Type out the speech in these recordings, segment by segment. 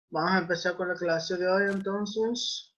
Vamos a empezar con la clase de hoy entonces.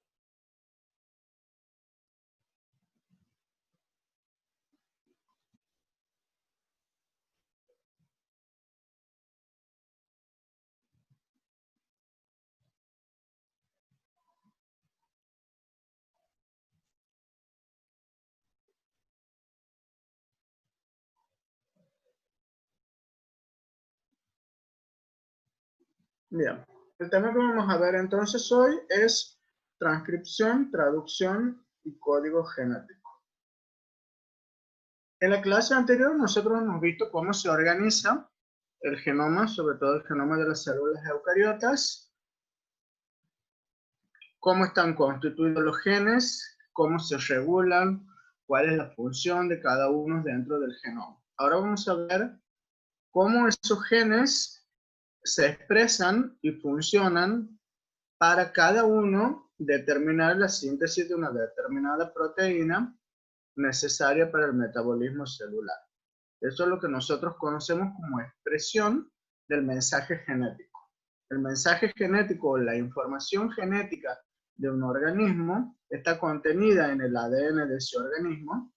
Bien, el tema que vamos a ver entonces hoy es transcripción, traducción y código genético. En la clase anterior nosotros hemos visto cómo se organiza el genoma, sobre todo el genoma de las células eucariotas, cómo están constituidos los genes, cómo se regulan, cuál es la función de cada uno dentro del genoma. Ahora vamos a ver cómo esos genes se expresan y funcionan para cada uno determinar la síntesis de una determinada proteína necesaria para el metabolismo celular. Eso es lo que nosotros conocemos como expresión del mensaje genético. El mensaje genético, la información genética de un organismo, está contenida en el ADN de ese organismo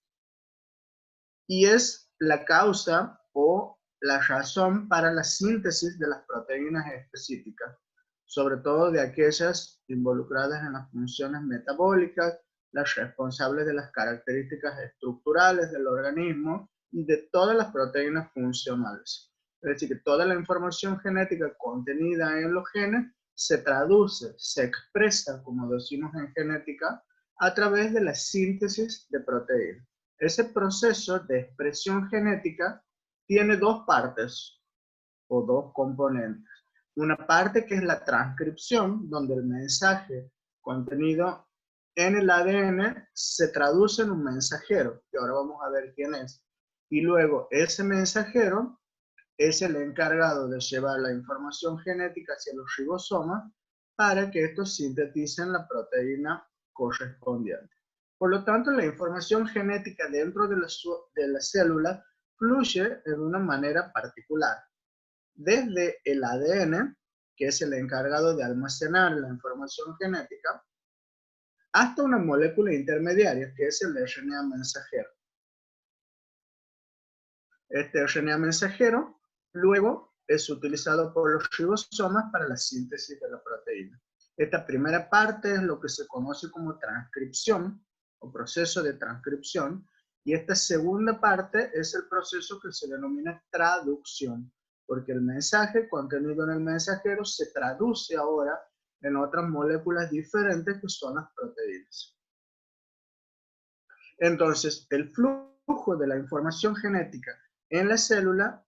y es la causa o la razón para la síntesis de las proteínas específicas, sobre todo de aquellas involucradas en las funciones metabólicas, las responsables de las características estructurales del organismo y de todas las proteínas funcionales. Es decir, que toda la información genética contenida en los genes se traduce, se expresa, como decimos en genética, a través de la síntesis de proteínas. Ese proceso de expresión genética tiene dos partes o dos componentes. Una parte que es la transcripción, donde el mensaje contenido en el ADN se traduce en un mensajero, que ahora vamos a ver quién es. Y luego ese mensajero es el encargado de llevar la información genética hacia los ribosomas para que estos sinteticen la proteína correspondiente. Por lo tanto, la información genética dentro de la célula fluye de una manera particular. Desde el ADN, que es el encargado de almacenar la información genética, hasta una molécula intermediaria, que es el RNA mensajero. Este RNA mensajero luego es utilizado por los ribosomas para la síntesis de la proteína. Esta primera parte es lo que se conoce como transcripción o proceso de transcripción, y esta segunda parte es el proceso que se denomina traducción, porque el mensaje contenido en el mensajero se traduce ahora en otras moléculas diferentes que son las proteínas. Entonces, el flujo de la información genética en la célula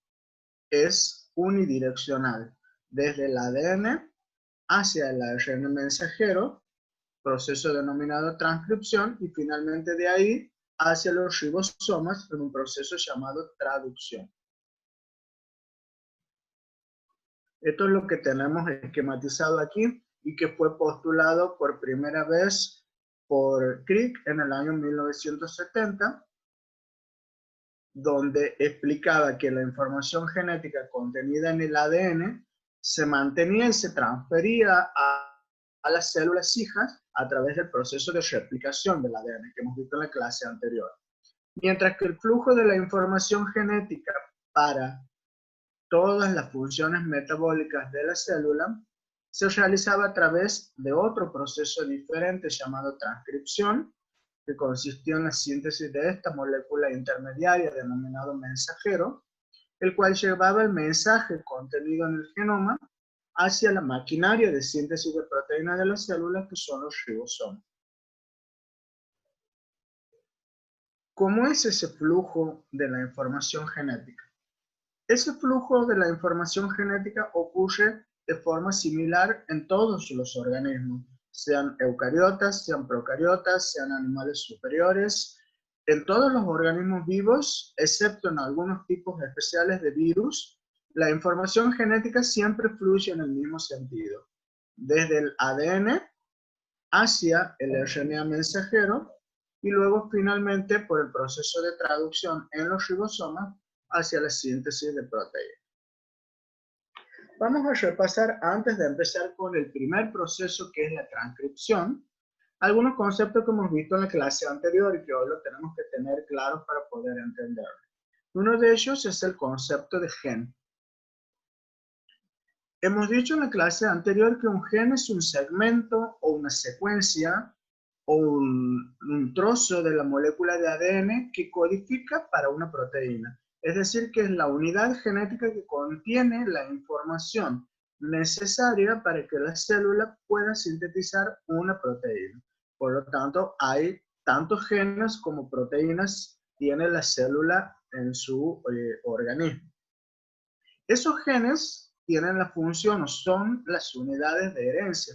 es unidireccional, desde el ADN hacia el ARN mensajero, proceso denominado transcripción, y finalmente de ahí hacia los ribosomas en un proceso llamado traducción. Esto es lo que tenemos esquematizado aquí y que fue postulado por primera vez por Crick en el año 1970, donde explicaba que la información genética contenida en el ADN se mantenía y se transfería a las células hijas a través del proceso de replicación del ADN que hemos visto en la clase anterior. Mientras que el flujo de la información genética para todas las funciones metabólicas de la célula se realizaba a través de otro proceso diferente llamado transcripción, que consistió en la síntesis de esta molécula intermediaria denominado mensajero, el cual llevaba el mensaje contenido en el genoma hacia la maquinaria de síntesis de proteínas de las células, que son los ribosomas. ¿Cómo es ese flujo de la información genética? Ese flujo de la información genética ocurre de forma similar en todos los organismos, sean eucariotas, sean procariotas, sean animales superiores. En todos los organismos vivos, excepto en algunos tipos especiales de virus, la información genética siempre fluye en el mismo sentido, desde el ADN hacia el RNA mensajero y luego finalmente por el proceso de traducción en los ribosomas hacia la síntesis de proteínas. Vamos a repasar antes de empezar con el primer proceso que es la transcripción, algunos conceptos que hemos visto en la clase anterior y que hoy lo tenemos que tener claros para poder entenderlo. Uno de ellos es el concepto de gen. Hemos dicho en la clase anterior que un gen es un segmento o una secuencia o un trozo de la molécula de ADN que codifica para una proteína. Es decir, que es la unidad genética que contiene la información necesaria para que la célula pueda sintetizar una proteína. Por lo tanto, hay tantos genes como proteínas tiene la célula en su organismo. Esos genes tienen la función o son las unidades de herencia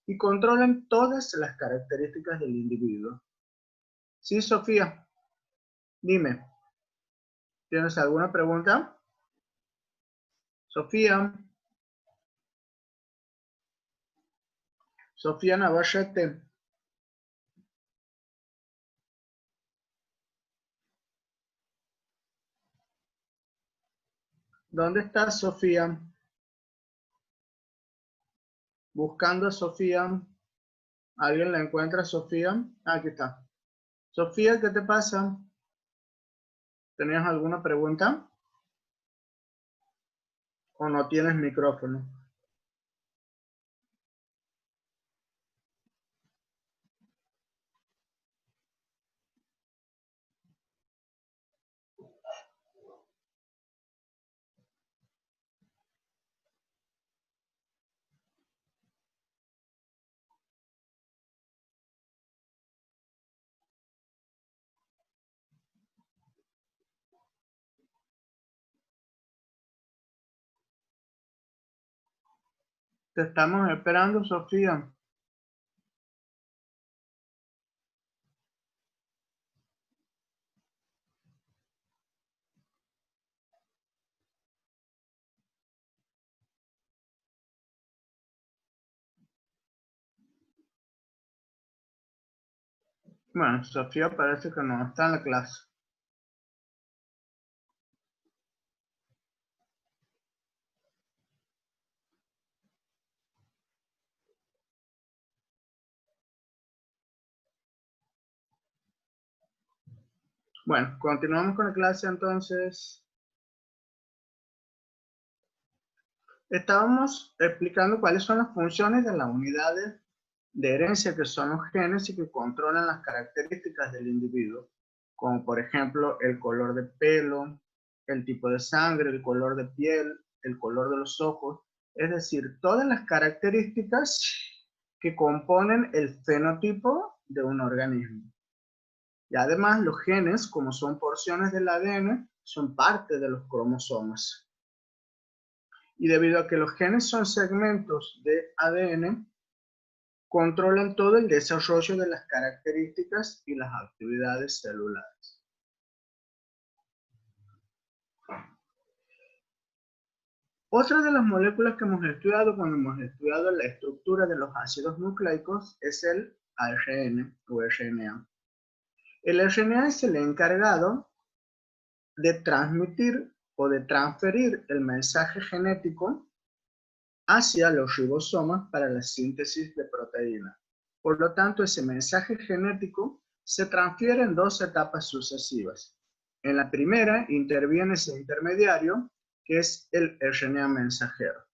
y controlan todas las características del individuo. Sí, Sofía, dime, ¿tienes alguna pregunta? Sofía Navarrete. ¿Dónde está Sofía? Buscando a Sofía. ¿Alguien la encuentra, Sofía? Aquí está. Sofía, ¿qué te pasa? ¿Tenías alguna pregunta? ¿O no tienes micrófono? Te estamos esperando, Sofía. Bueno, Sofía parece que no está en la clase. Bueno, continuamos con la clase entonces. Estábamos explicando cuáles son las funciones de las unidades de herencia que son los genes y que controlan las características del individuo, como por ejemplo el color de pelo, el tipo de sangre, el color de piel, el color de los ojos, es decir, todas las características que componen el fenotipo de un organismo. Y además los genes, como son porciones del ADN, son parte de los cromosomas. Y debido a que los genes son segmentos de ADN, controlan todo el desarrollo de las características y las actividades celulares. Otra de las moléculas que hemos estudiado cuando hemos estudiado la estructura de los ácidos nucleicos es el ARN o RNA. El RNA es el encargado de transmitir o de transferir el mensaje genético hacia los ribosomas para la síntesis de proteínas. Por lo tanto, ese mensaje genético se transfiere en dos etapas sucesivas. En la primera interviene ese intermediario, que es el RNA mensajero.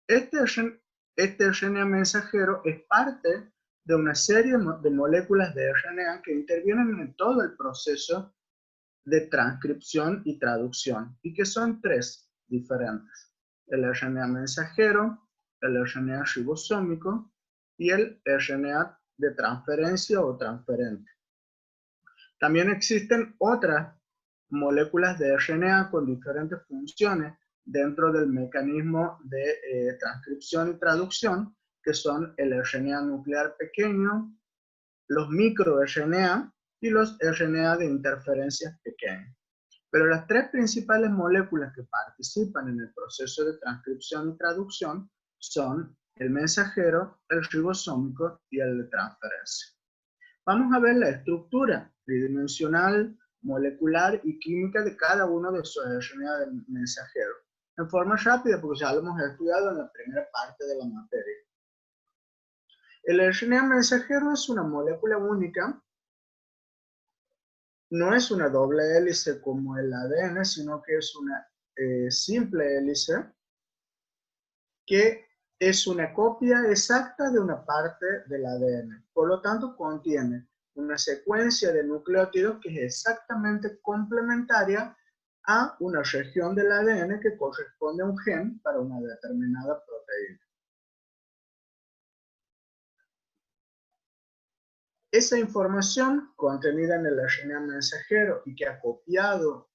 Este RNA mensajero es parte de una serie de moléculas de RNA que intervienen en todo el proceso de transcripción y traducción, y que son tres diferentes: el RNA mensajero, el RNA ribosómico y el RNA de transferencia o transferente. También existen otras moléculas de RNA con diferentes funciones dentro del mecanismo de transcripción y traducción, que son el RNA nuclear pequeño, los microRNA y los RNA de interferencias pequeñas. Pero las tres principales moléculas que participan en el proceso de transcripción y traducción son el mensajero, el ribosómico y el de transferencia. Vamos a ver la estructura tridimensional, molecular y química de cada uno de esos RNA del mensajero. en forma rápida porque ya lo hemos estudiado en la primera parte de la materia. El RNA mensajero es una molécula única. No es una doble hélice como el ADN, sino que es una simple hélice que es una copia exacta de una parte del ADN. Por lo tanto, contiene una secuencia de nucleótidos que es exactamente complementaria a una región del ADN que corresponde a un gen para una determinada proteína. Esa información contenida en el RNA mensajero y que ha copiado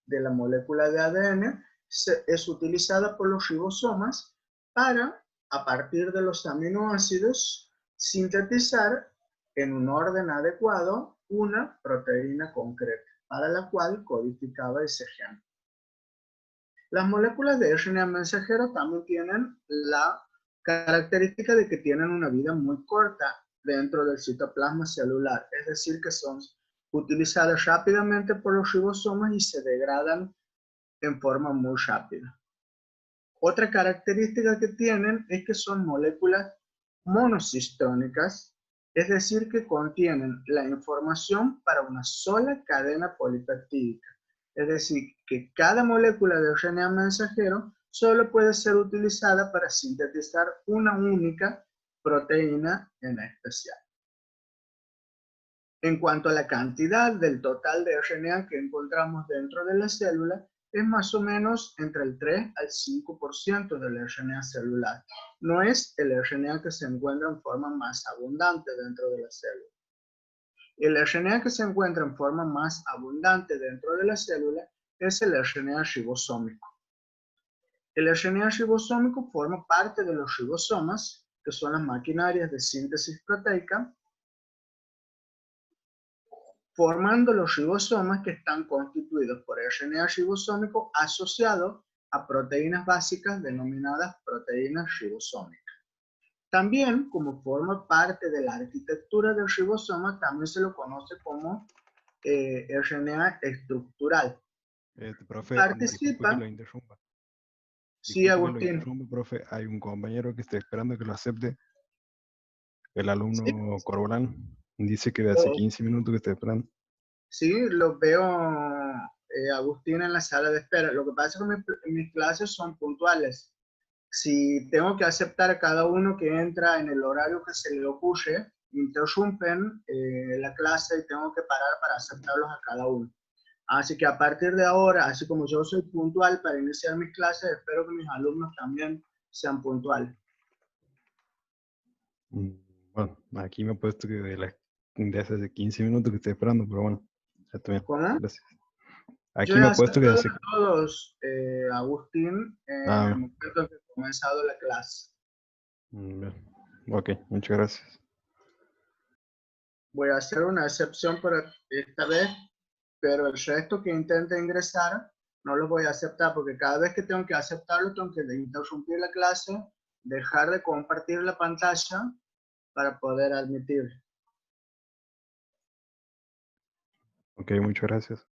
de la molécula de ADN es utilizada por los ribosomas para, a partir de los aminoácidos, sintetizar en un orden adecuado una proteína concreta, para la cual codificaba ese gen. Las moléculas de RNA mensajero también tienen la característica de que tienen una vida muy corta dentro del citoplasma celular, es decir, que son utilizadas rápidamente por los ribosomas y se degradan en forma muy rápida. Otra característica que tienen es que son moléculas monocistónicas, es decir, que contienen la información para una sola cadena polipeptídica. Es decir, que cada molécula de RNA mensajero solo puede ser utilizada para sintetizar una única proteína en especial. En cuanto a la cantidad del total de RNA que encontramos dentro de la célula, es más o menos entre el 3 al 5% del RNA celular. No es el RNA que se encuentra en forma más abundante dentro de la célula. El RNA que se encuentra en forma más abundante dentro de la célula es el RNA ribosómico. El RNA ribosómico forma parte de los ribosomas, que son las maquinarias de síntesis proteica, formando los ribosomas que están constituidos por RNA ribosómico asociado a proteínas básicas denominadas proteínas ribosómicas. También, como forma parte de la arquitectura del ribosoma, también se lo conoce como RNA estructural. Profe, disculpe que Participa. lo interrumpa. Sí, Disculpe que lo Agustín. interrumpa, profe. Hay un compañero que está esperando que lo acepte. El Sí, alumno Corbalán dice que de hace 15 minutos que está esperando. sí, lo veo, Agustín, en la sala de espera. Lo que pasa es que mis clases son puntuales. Si tengo que aceptar a cada uno que entra en el horario que se le ocurre, interrumpen la clase y tengo que parar para aceptarlos a cada uno. Así que a partir de ahora, así como yo soy puntual para iniciar mis clases, espero que mis alumnos también sean puntuales. Bueno, aquí me he puesto que de hace 15 minutos que estoy esperando, pero bueno, ya está bien. ¿Cómo? Gracias. Yo Aquí he me he puesto que de aceptado hace... a todos, Agustín, en el momento en que he comenzado la clase. Bien. Ok, muchas gracias. Voy a hacer una excepción por esta vez, pero el resto que intente ingresar no los voy a aceptar porque cada vez que tengo que aceptarlo tengo que interrumpir la clase, dejar de compartir la pantalla para poder admitir. Ok, muchas gracias.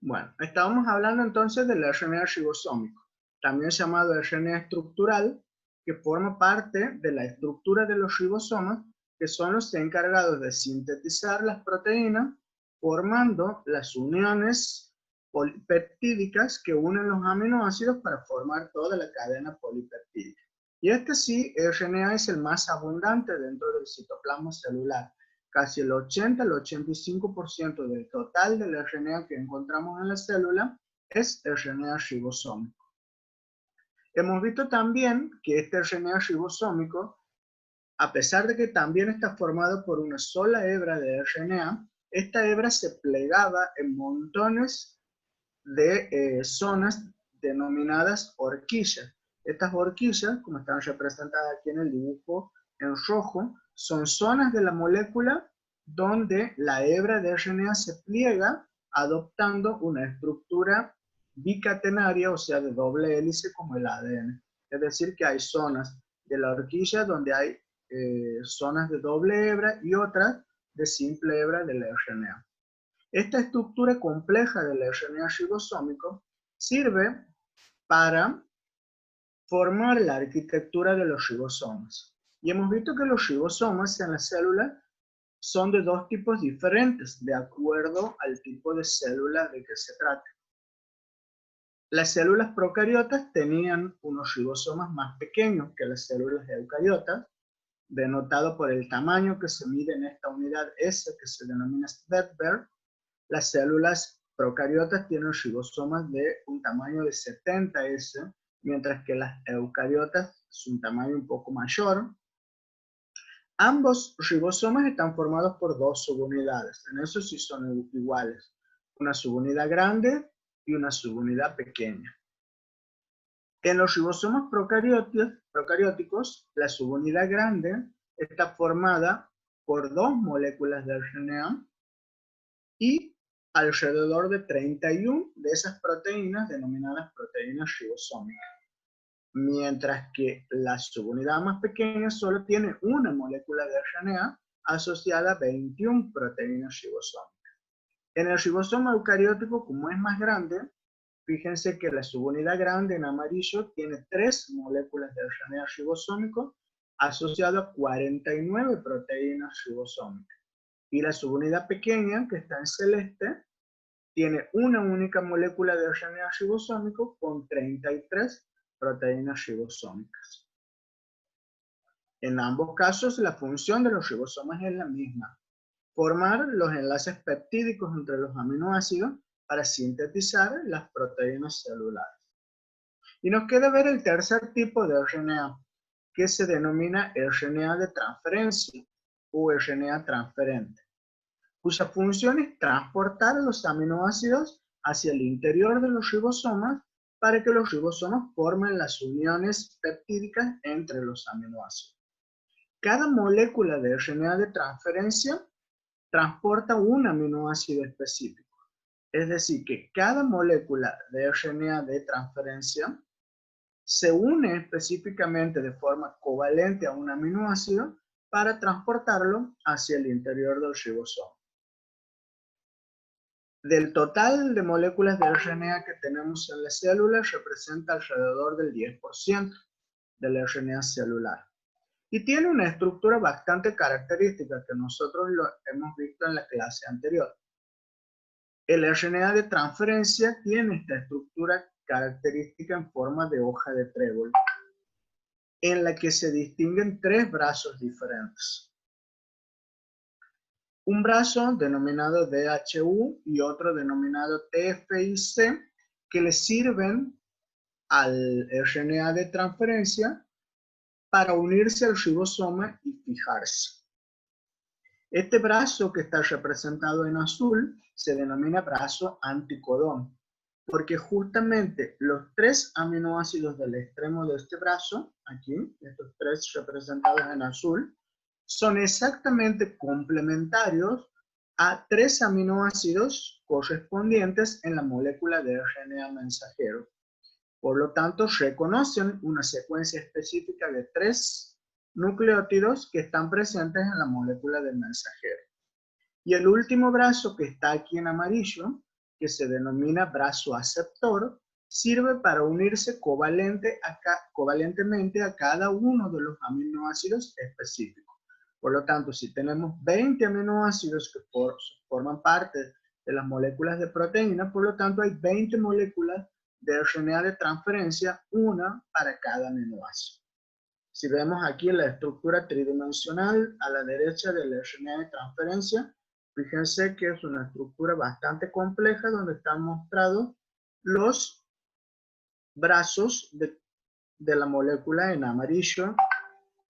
Bueno, estábamos hablando entonces del RNA ribosómico, también llamado RNA estructural, que forma parte de la estructura de los ribosomas, que son los encargados de sintetizar las proteínas, formando las uniones polipeptídicas que unen los aminoácidos para formar toda la cadena polipeptídica. Y este sí, RNA es el más abundante dentro del citoplasma celular. Casi el 80 al 85% del total del RNA que encontramos en la célula es RNA ribosómico. Hemos visto también que este RNA ribosómico, a pesar de que también está formado por una sola hebra de RNA, esta hebra se plegaba en montones de zonas denominadas horquillas. Estas horquillas, como están representadas aquí en el dibujo en rojo, son zonas de la molécula donde la hebra de RNA se pliega adoptando una estructura bicatenaria, o sea, de doble hélice como el ADN. Es decir, que hay zonas de la horquilla donde hay zonas de doble hebra y otras de simple hebra del RNA. Esta estructura compleja del RNA ribosómico sirve para formar la arquitectura de los ribosomas. Y hemos visto que los ribosomas en la célula son de dos tipos diferentes, de acuerdo al tipo de célula de que se trata. Las células procariotas tenían unos ribosomas más pequeños que las células eucariotas, denotado por el tamaño que se mide en esta unidad S, que se denomina Svedberg. Las células procariotas tienen ribosomas de un tamaño de 70S, mientras que las eucariotas es un tamaño un poco mayor. Ambos ribosomas están formados por dos subunidades, en eso sí son iguales, una subunidad grande y una subunidad pequeña. En los ribosomas procarióticos, la subunidad grande está formada por dos moléculas de RNA y alrededor de 31 de esas proteínas denominadas proteínas ribosómicas. Mientras que la subunidad más pequeña solo tiene una molécula de RNA asociada a 21 proteínas ribosómicas. En el ribosoma eucariótico, como es más grande, fíjense que la subunidad grande en amarillo tiene 3 moléculas de RNA ribosómico asociado a 49 proteínas ribosómicas. Y la subunidad pequeña, que está en celeste, tiene una única molécula de RNA ribosómico con 33 proteínas ribosómicas. En ambos casos, la función de los ribosomas es la misma: formar los enlaces peptídicos entre los aminoácidos para sintetizar las proteínas celulares. Y nos queda ver el tercer tipo de RNA, que se denomina RNA de transferencia o RNA transferente, cuya función es transportar los aminoácidos hacia el interior de los ribosomas para que los ribosomas formen las uniones peptídicas entre los aminoácidos. Cada molécula de RNA de transferencia transporta un aminoácido específico. Es decir, que cada molécula de RNA de transferencia se une específicamente de forma covalente a un aminoácido para transportarlo hacia el interior del ribosoma. Del total de moléculas de RNA que tenemos en las células, representa alrededor del 10% del RNA celular. Y tiene una estructura bastante característica que nosotros lo hemos visto en la clase anterior. El RNA de transferencia tiene esta estructura característica en forma de hoja de trébol, en la que se distinguen 3 brazos diferentes. Un brazo denominado DHU y otro denominado TFIC, que le sirven al RNA de transferencia para unirse al ribosoma y fijarse. Este brazo, que está representado en azul, se denomina brazo anticodón, porque justamente los 3 aminoácidos del extremo de este brazo, aquí, estos 3 representados en azul, son exactamente complementarios a 3 aminoácidos correspondientes en la molécula de RNA mensajero. Por lo tanto, reconocen una secuencia específica de 3 nucleótidos que están presentes en la molécula del mensajero. Y el último brazo, que está aquí en amarillo, que se denomina brazo aceptor, sirve para unirse covalentemente a cada uno de los aminoácidos específicos. Por lo tanto, si tenemos 20 aminoácidos que forman parte de las moléculas de proteína, por lo tanto hay 20 moléculas de RNA de transferencia, una para cada aminoácido. Si vemos aquí la estructura tridimensional a la derecha del RNA de transferencia, fíjense que es una estructura bastante compleja donde están mostrados los brazos de la molécula en amarillo,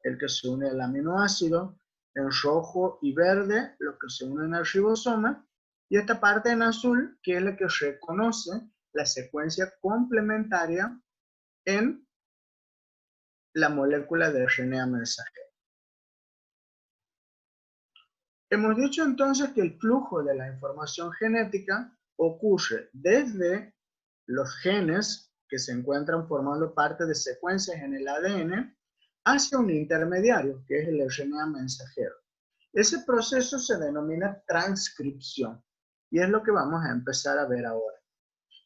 el que se une al aminoácido, en rojo y verde, los que se unen al ribosoma, y esta parte en azul, que es la que reconoce la secuencia complementaria en la molécula de RNA mensajero. Hemos dicho entonces que el flujo de la información genética ocurre desde los genes que se encuentran formando parte de secuencias en el ADN hacia un intermediario, que es el RNA mensajero. Ese proceso se denomina transcripción. Y es lo que vamos a empezar a ver ahora.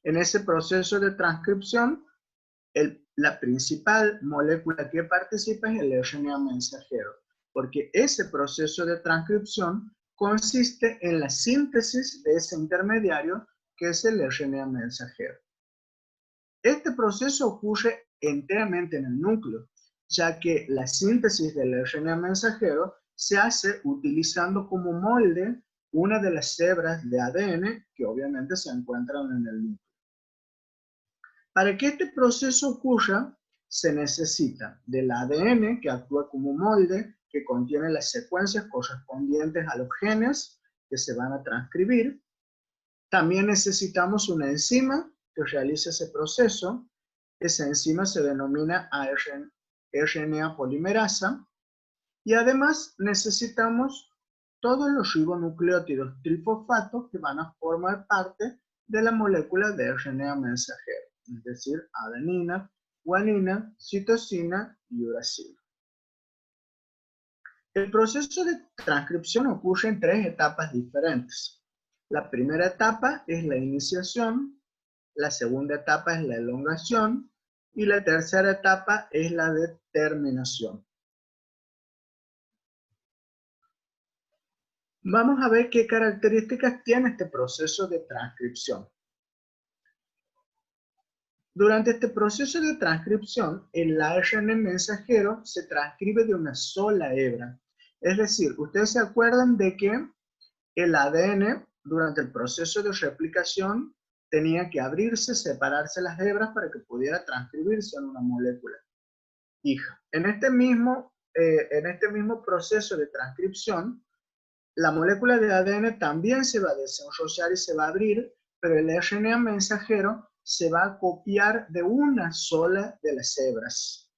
En ese proceso de transcripción, la principal molécula que participa es el RNA mensajero, porque ese proceso de transcripción consiste en la síntesis de ese intermediario que es el RNA mensajero. Este proceso ocurre enteramente en el núcleo, ya que la síntesis del RNA mensajero se hace utilizando como molde una de las hebras de ADN que obviamente se encuentran en el núcleo. Para que este proceso ocurra, se necesita del ADN que actúa como molde, que contiene las secuencias correspondientes a los genes que se van a transcribir. También necesitamos una enzima que realice ese proceso. Esa enzima se denomina RNA polimerasa. Y además necesitamos todos los ribonucleótidos trifosfatos que van a formar parte de la molécula de RNA mensajero, es decir, adenina, guanina, citosina y uracila. El proceso de transcripción ocurre en 3 etapas diferentes. La primera etapa es la iniciación, la segunda etapa es la elongación y la tercera etapa es la de terminación. Vamos a ver qué características tiene este proceso de transcripción. Durante este proceso de transcripción, el ARN mensajero se transcribe de una sola hebra. Es decir, ustedes se acuerdan de que el ADN, durante el proceso de replicación, tenía que abrirse, separarse las hebras para que pudiera transcribirse en una molécula hija. En este mismo proceso de transcripción, la molécula de ADN también se va a desenrollar y se va a abrir, pero el RNA mensajero se va a copiar de una sola de las hebras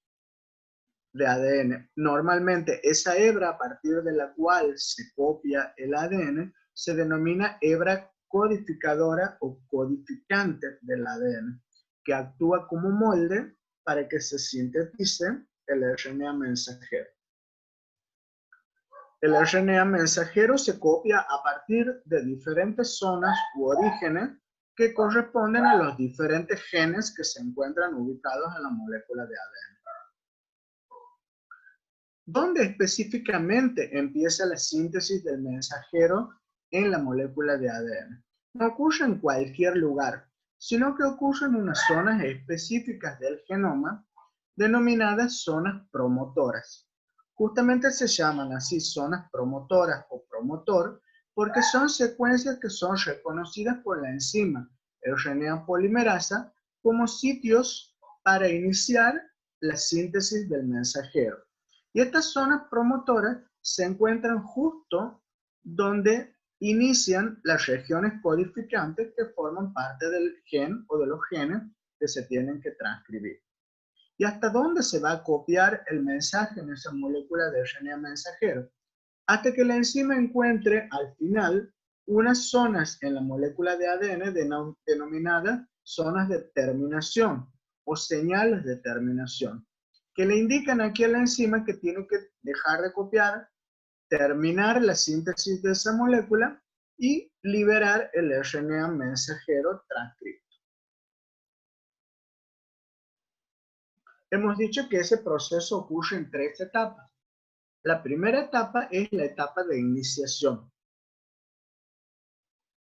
de ADN. Normalmente esa hebra a partir de la cual se copia el ADN se denomina hebra codificadora o codificante del ADN, que actúa como molde para que se sintetice el RNA mensajero. El RNA mensajero se copia a partir de diferentes zonas u orígenes que corresponden a los diferentes genes que se encuentran ubicados en la molécula de ADN. ¿Dónde específicamente empieza la síntesis del mensajero en la molécula de ADN? No ocurre en cualquier lugar, sino que ocurre en unas zonas específicas del genoma denominadas zonas promotoras. Justamente se llaman así zonas promotoras o promotor porque son secuencias que son reconocidas por la enzima RNA polimerasa como sitios para iniciar la síntesis del mensajero. Y estas zonas promotoras se encuentran justo donde inician las regiones codificantes que forman parte del gen o de los genes que se tienen que transcribir. ¿Y hasta dónde se va a copiar el mensaje en esa molécula de RNA mensajero? Hasta que la enzima encuentre al final unas zonas en la molécula de ADN denominadas zonas de terminación o señales de terminación, que le indican aquí a la enzima que tiene que dejar de copiar, terminar la síntesis de esa molécula y liberar el RNA mensajero transcrito. Hemos dicho que ese proceso ocurre en 3 etapas. La primera etapa es la etapa de iniciación.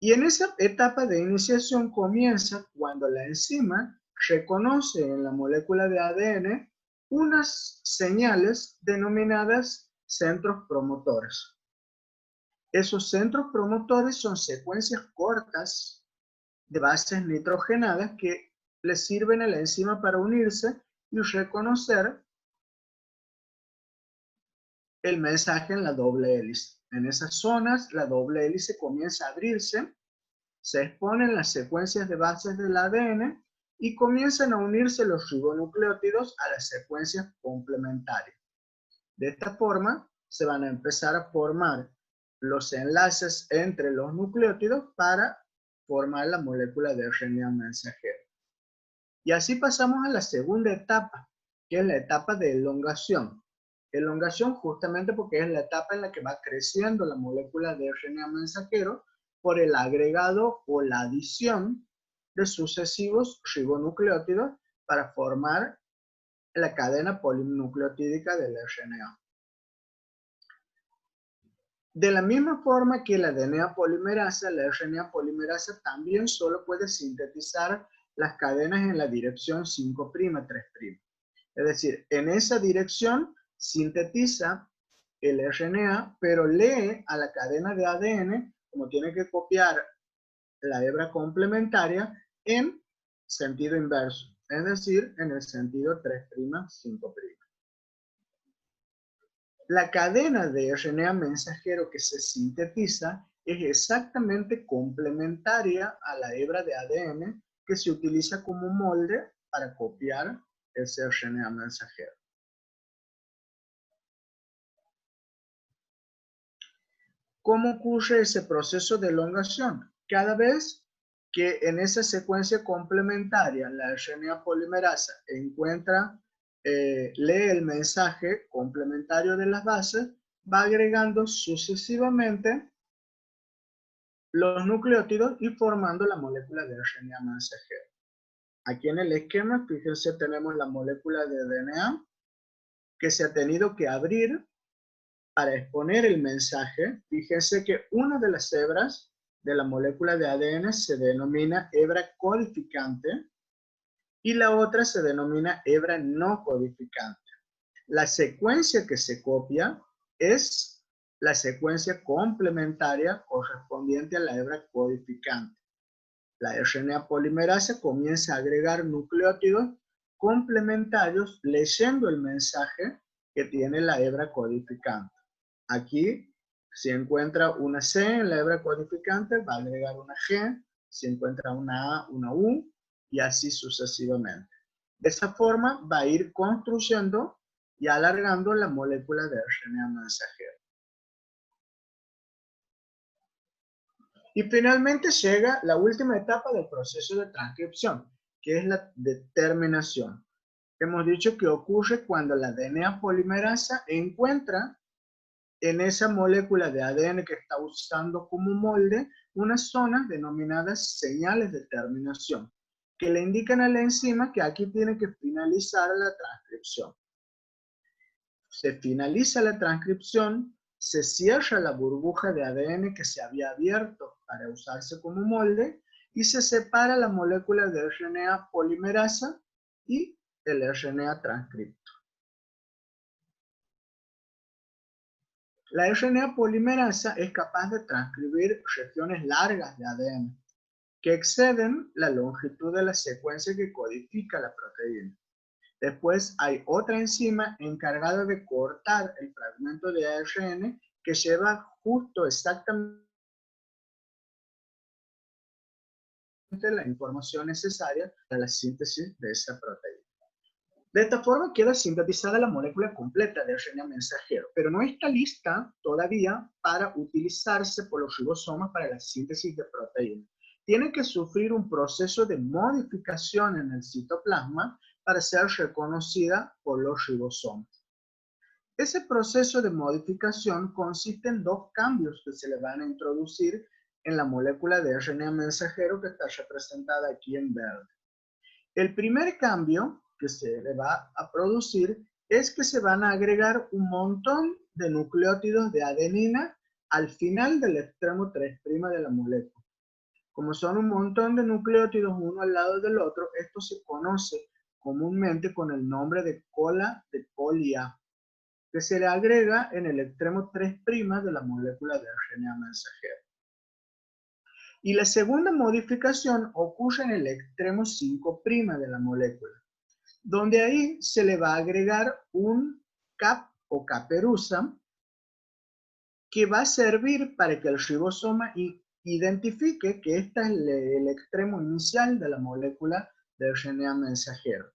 Y en esa etapa de iniciación comienza cuando la enzima reconoce en la molécula de ADN unas señales denominadas centros promotores. Esos centros promotores son secuencias cortas de bases nitrogenadas que le sirven a la enzima para unirse y reconocer el mensaje en la doble hélice. En esas zonas, la doble hélice comienza a abrirse, se exponen las secuencias de bases del ADN y comienzan a unirse los ribonucleótidos a las secuencias complementarias. De esta forma, se van a empezar a formar los enlaces entre los nucleótidos para formar la molécula de RNA mensajero. Y así pasamos a la segunda etapa, que es la etapa de elongación. Elongación justamente porque es la etapa en la que va creciendo la molécula de RNA mensajero por el agregado o la adición de sucesivos ribonucleótidos para formar la cadena polinucleotídica del RNA. De la misma forma que la DNA polimerasa, la RNA polimerasa también solo puede sintetizar las cadenas en la dirección 5', 3'. Es decir, en esa dirección sintetiza el RNA, pero lee a la cadena de ADN, como tiene que copiar la hebra complementaria, en sentido inverso, es decir, en el sentido 3', 5'. La cadena de RNA mensajero que se sintetiza es exactamente complementaria a la hebra de ADN que se utiliza como molde para copiar ese RNA mensajero. ¿Cómo ocurre ese proceso de elongación? Cada vez que en esa secuencia complementaria la RNA polimerasa lee el mensaje complementario de las bases, va agregando sucesivamente los nucleótidos y formando la molécula de RNA mensajero. Aquí en el esquema, fíjense, tenemos la molécula de DNA que se ha tenido que abrir para exponer el mensaje. Fíjense que una de las hebras de la molécula de ADN se denomina hebra codificante y la otra se denomina hebra no codificante. La secuencia que se copia es la secuencia complementaria correspondiente a la hebra codificante. La RNA polimerasa comienza a agregar nucleótidos complementarios leyendo el mensaje que tiene la hebra codificante. Aquí, si encuentra una C en la hebra codificante, va a agregar una G, si encuentra una A, una U, y así sucesivamente. De esa forma va a ir construyendo y alargando la molécula de RNA mensajero. Y finalmente llega la última etapa del proceso de transcripción, que es la determinación. Hemos dicho que ocurre cuando la DNA polimerasa encuentra en esa molécula de ADN que está usando como molde unas zonas denominadas señales de terminación, que le indican a la enzima que aquí tiene que finalizar la transcripción. Se finaliza la transcripción, se cierra la burbuja de ADN que se había abierto para usarse como molde y se separa la molécula de RNA polimerasa y el RNA transcripto. La RNA polimerasa es capaz de transcribir regiones largas de ADN que exceden la longitud de la secuencia que codifica la proteína. Después hay otra enzima encargada de cortar el fragmento de ARN que lleva justo exactamente la información necesaria para la síntesis de esa proteína. De esta forma queda sintetizada la molécula completa de RNA mensajero, pero no está lista todavía para utilizarse por los ribosomas para la síntesis de proteína. Tiene que sufrir un proceso de modificación en el citoplasma para ser reconocida por los ribosomas. Ese proceso de modificación consiste en dos cambios que se le van a introducir en la molécula de RNA mensajero que está representada aquí en verde. El primer cambio que se le va a producir es que se van a agregar un montón de nucleótidos de adenina al final del extremo 3' de la molécula. Como son un montón de nucleótidos uno al lado del otro, esto se conoce comúnmente con el nombre de cola de poli-A, que se le agrega en el extremo 3' de la molécula de RNA mensajero. Y la segunda modificación ocurre en el extremo 5' de la molécula, donde ahí se le va a agregar un cap o caperuza que va a servir para que el ribosoma identifique que este es el extremo inicial de la molécula de RNA mensajero.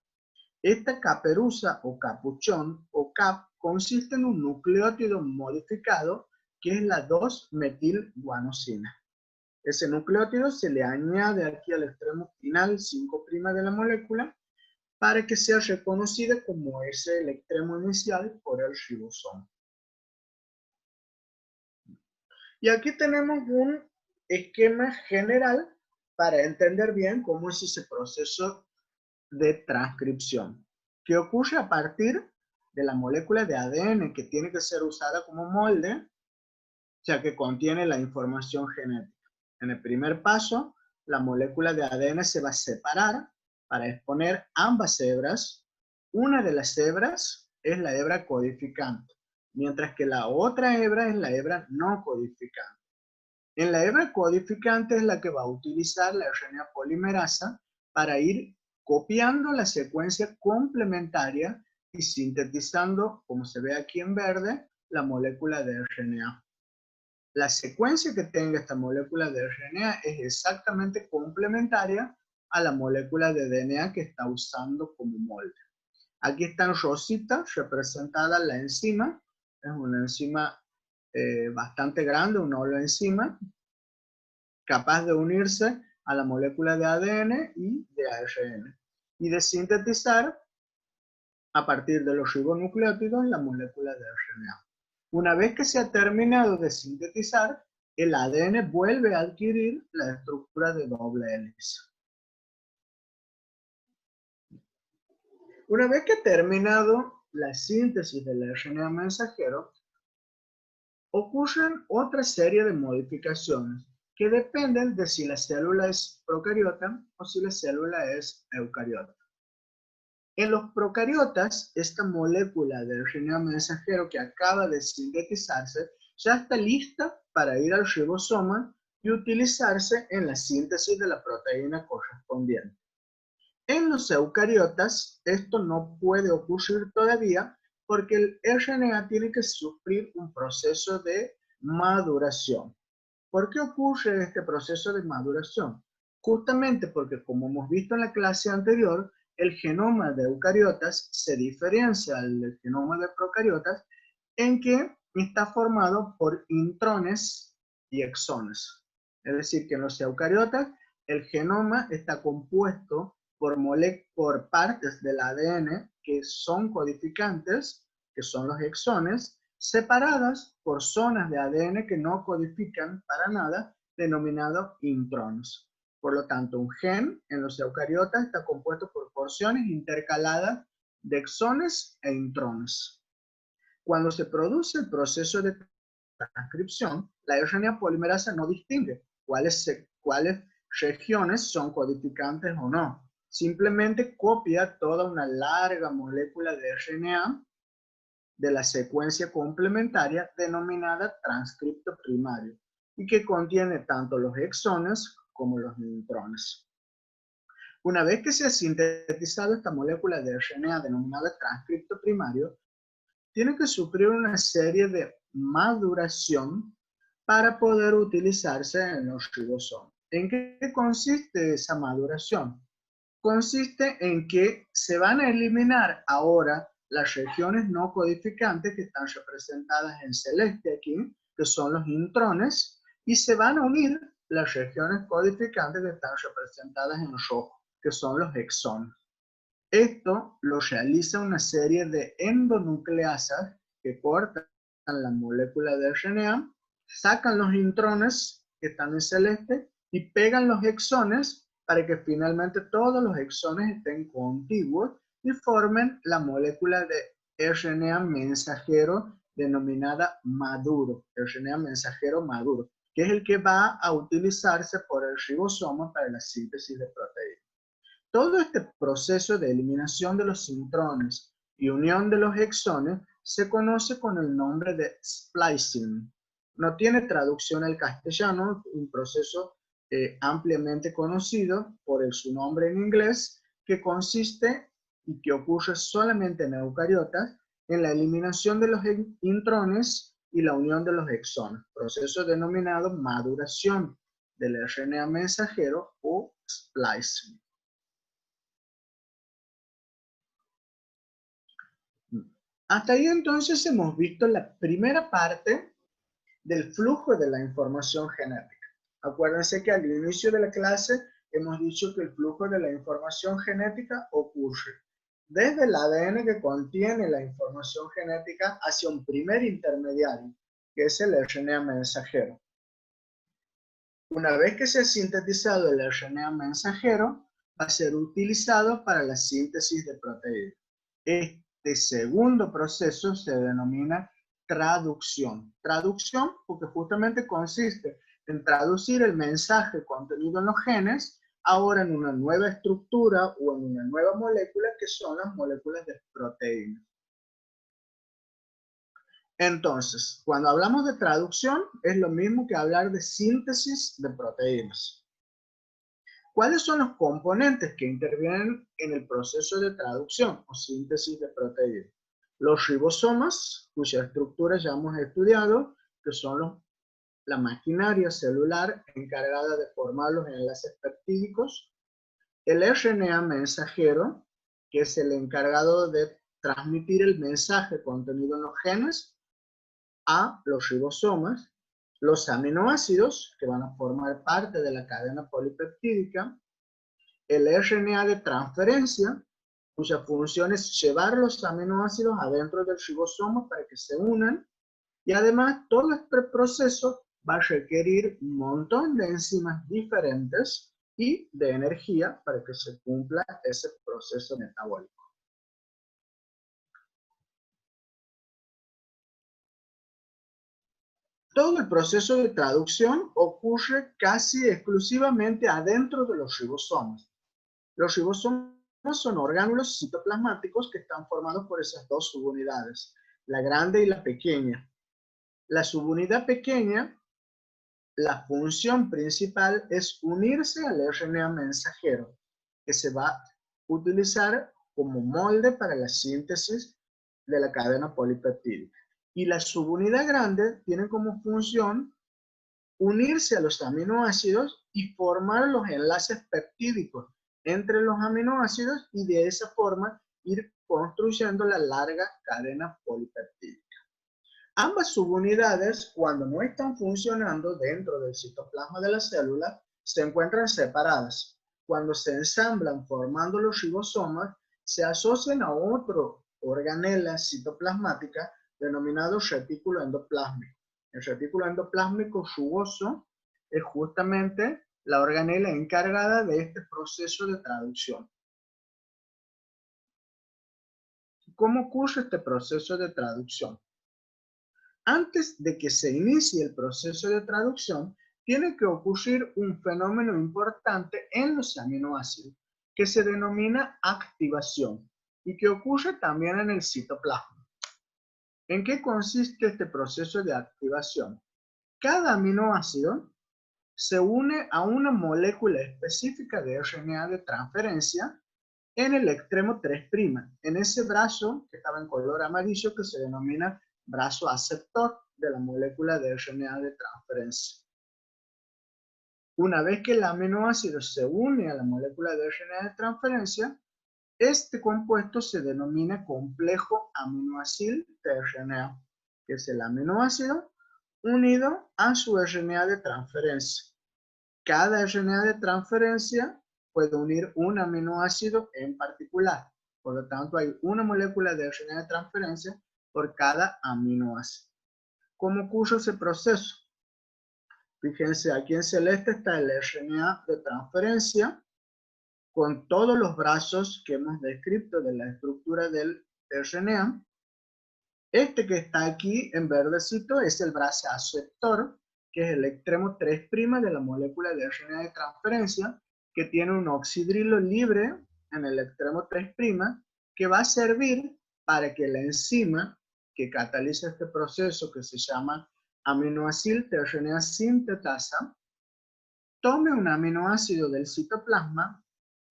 Esta caperuza o capuchón o cap consiste en un nucleótido modificado que es la 2-metilguanosina. Ese nucleótido se le añade aquí al extremo final 5' de la molécula para que sea reconocida como ese el extremo inicial por el ribosoma. Y aquí tenemos un esquema general para entender bien cómo es ese proceso de transcripción, que ocurre a partir de la molécula de ADN que tiene que ser usada como molde, ya que contiene la información genética. En el primer paso, la molécula de ADN se va a separar para exponer ambas hebras. Una de las hebras es la hebra codificante, mientras que la otra hebra es la hebra no codificante. En la hebra codificante es la que va a utilizar la RNA polimerasa para ir copiando la secuencia complementaria y sintetizando, como se ve aquí en verde, la molécula de RNA. La secuencia que tenga esta molécula de RNA es exactamente complementaria a la molécula de DNA que está usando como molde. Aquí está en rosita representada la enzima. Es una enzima bastante grande, una holoenzima, capaz de unirse a la molécula de ADN y de ARN y de sintetizar a partir de los ribonucleótidos la molécula de RNA. Una vez que se ha terminado de sintetizar, el ADN vuelve a adquirir la estructura de doble hélice. Una vez que ha terminado la síntesis del RNA mensajero, ocurren otra serie de modificaciones que dependen de si la célula es procariota o si la célula es eucariota. En los procariotas, esta molécula de RNA mensajero que acaba de sintetizarse ya está lista para ir al ribosoma y utilizarse en la síntesis de la proteína correspondiente. En los eucariotas, esto no puede ocurrir todavía porque el RNA tiene que sufrir un proceso de maduración. ¿Por qué ocurre este proceso de maduración? Justamente porque, como hemos visto en la clase anterior, el genoma de eucariotas se diferencia del genoma de procariotas en que está formado por intrones y exones. Es decir, que en los eucariotas el genoma está compuesto por partes del ADN que son codificantes, que son los exones, separadas por zonas de ADN que no codifican para nada, denominados intrones. Por lo tanto, un gen en los eucariotas está compuesto por porciones intercaladas de exones e intrones. Cuando se produce el proceso de transcripción, la RNA polimerasa no distingue cuáles regiones son codificantes o no. Simplemente copia toda una larga molécula de RNA de la secuencia complementaria denominada transcripto primario y que contiene tanto los exones como los intrones. Una vez que se ha sintetizado esta molécula de RNA denominada transcripto primario, tiene que sufrir una serie de maduración para poder utilizarse en los ribosomas. ¿En qué consiste esa maduración? Consiste en que se van a eliminar ahora las regiones no codificantes que están representadas en celeste aquí, que son los intrones, y se van a unir las regiones codificantes que están representadas en rojo, que son los exones. Esto lo realiza una serie de endonucleasas que cortan la molécula de RNA, sacan los intrones que están en celeste y pegan los exones para que finalmente todos los exones estén contiguos y formen la molécula de RNA mensajero denominada maduro, RNA mensajero maduro, que es el que va a utilizarse por el ribosoma para la síntesis de proteínas. Todo este proceso de eliminación de los intrones y unión de los exones se conoce con el nombre de splicing. No tiene traducción al castellano, un proceso ampliamente conocido por su nombre en inglés, que consiste y que ocurre solamente en eucariotas en la eliminación de los intrones y la unión de los exones, proceso denominado maduración del RNA mensajero o splicing. Hasta ahí entonces hemos visto la primera parte del flujo de la información genética. Acuérdense que al inicio de la clase hemos dicho que el flujo de la información genética ocurre desde el ADN que contiene la información genética hacia un primer intermediario, que es el RNA mensajero. Una vez que se ha sintetizado el RNA mensajero, va a ser utilizado para la síntesis de proteínas. Este segundo proceso se denomina traducción. Traducción porque justamente consiste en traducir el mensaje contenido en los genes ahora en una nueva estructura o en una nueva molécula que son las moléculas de proteínas. Entonces, cuando hablamos de traducción, es lo mismo que hablar de síntesis de proteínas. ¿Cuáles son los componentes que intervienen en el proceso de traducción o síntesis de proteínas? Los ribosomas, cuya estructura ya hemos estudiado, que son la maquinaria celular encargada de formar los enlaces peptídicos. El RNA mensajero, que es el encargado de transmitir el mensaje contenido en los genes a los ribosomas, los aminoácidos, que van a formar parte de la cadena polipeptídica, el RNA de transferencia, cuya función es llevar los aminoácidos adentro del ribosoma para que se unan, y además todo este proceso va a requerir un montón de enzimas diferentes y de energía para que se cumpla ese proceso metabólico. Todo el proceso de traducción ocurre casi exclusivamente adentro de los ribosomas. Los ribosomas son orgánulos citoplasmáticos que están formados por esas dos subunidades, la grande y la pequeña. La subunidad pequeña, la función principal es unirse al RNA mensajero, que se va a utilizar como molde para la síntesis de la cadena polipeptídica. Y la subunidad grande tiene como función unirse a los aminoácidos y formar los enlaces peptídicos entre los aminoácidos y de esa forma ir construyendo la larga cadena polipeptídica. Ambas subunidades, cuando no están funcionando dentro del citoplasma de la célula, se encuentran separadas. Cuando se ensamblan formando los ribosomas, se asocian a otro organela citoplasmática denominado retículo endoplásmico. El retículo endoplásmico rugoso es justamente la organela encargada de este proceso de traducción. ¿Cómo ocurre este proceso de traducción? Antes de que se inicie el proceso de traducción, tiene que ocurrir un fenómeno importante en los aminoácidos, que se denomina activación, y que ocurre también en el citoplasma. ¿En qué consiste este proceso de activación? Cada aminoácido se une a una molécula específica de RNA de transferencia en el extremo 3', en ese brazo que estaba en color amarillo que se denomina brazo aceptor de la molécula de RNA de transferencia. Una vez que el aminoácido se une a la molécula de RNA de transferencia, este compuesto se denomina complejo aminoácido de RNA, que es el aminoácido unido a su RNA de transferencia. Cada RNA de transferencia puede unir un aminoácido en particular. Por lo tanto, hay una molécula de RNA de transferencia por cada aminoácido. ¿Cómo ocurre ese proceso? Fíjense, aquí en celeste está el RNA de transferencia con todos los brazos que hemos descrito de la estructura del RNA. Este que está aquí en verdecito es el brazo aceptor, que es el extremo 3' de la molécula de RNA de transferencia, que tiene un oxidrilo libre en el extremo 3', que va a servir para que la enzima que cataliza este proceso, que se llama aminoacil-RNA sintetasa, tome un aminoácido del citoplasma,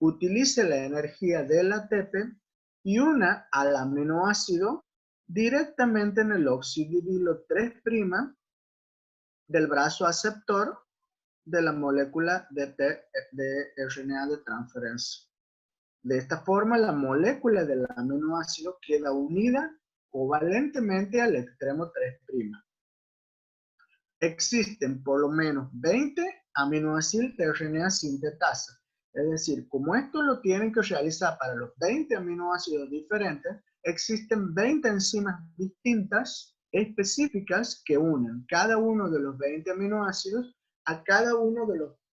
utilice la energía del ATP y una al aminoácido directamente en el oxidrilo 3' del brazo aceptor de la molécula de RNA de transferencia. De esta forma, la molécula del aminoácido queda unida covalentemente al extremo 3'. Existen por lo menos 20 aminoacil-RNA sintetasa. Es decir, como esto lo tienen que realizar para los 20 aminoácidos diferentes, existen 20 enzimas distintas específicas que unen cada uno de los 20 aminoácidos a cada uno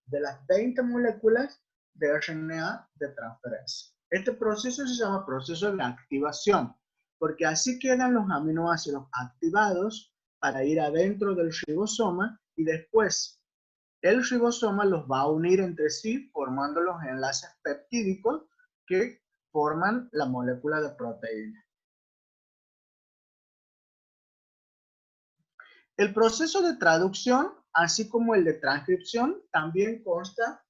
de las 20 moléculas de RNA de transferencia. Este proceso se llama proceso de activación, porque así quedan los aminoácidos activados para ir adentro del ribosoma y después el ribosoma los va a unir entre sí formando los enlaces peptídicos que forman la molécula de proteína. El proceso de traducción, así como el de transcripción, también consta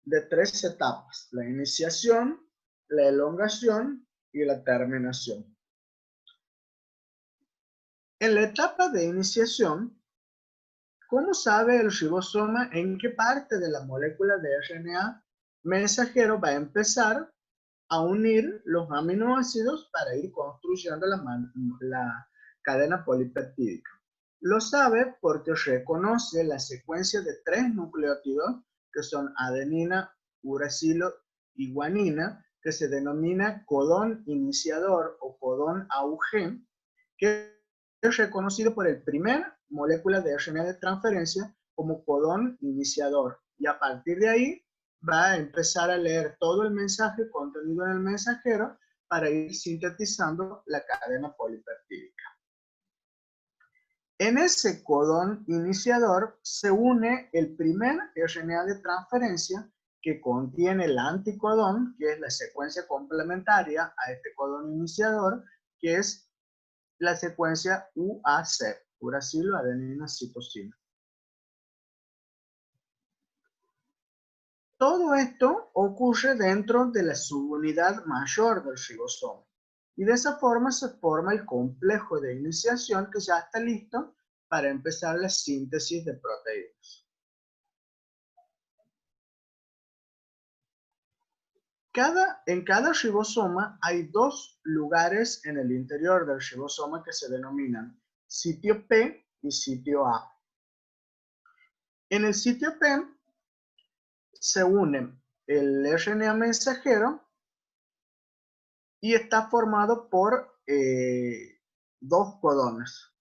de 3 etapas: la iniciación, la elongación y la terminación. En la etapa de iniciación, ¿cómo sabe el ribosoma en qué parte de la molécula de RNA mensajero va a empezar a unir los aminoácidos para ir construyendo la cadena polipeptídica? Lo sabe porque reconoce la secuencia de 3 nucleótidos que son adenina, uracilo y guanina, que se denomina codón iniciador o codón AUG, que es reconocido por el primer molécula de RNA de transferencia como codón iniciador. Y a partir de ahí va a empezar a leer todo el mensaje contenido en el mensajero para ir sintetizando la cadena polipeptídica. En ese codón iniciador se une el primer RNA de transferencia que contiene el anticodón, que es la secuencia complementaria a este codón iniciador, que es la secuencia UAC, uracilo, adenina, citosina. Todo esto ocurre dentro de la subunidad mayor del ribosoma. Y de esa forma se forma el complejo de iniciación que ya está listo para empezar la síntesis de proteínas. En cada ribosoma hay 2 lugares en el interior del ribosoma que se denominan sitio P y sitio A. En el sitio P se une el RNA mensajero y está formado por 2 codones.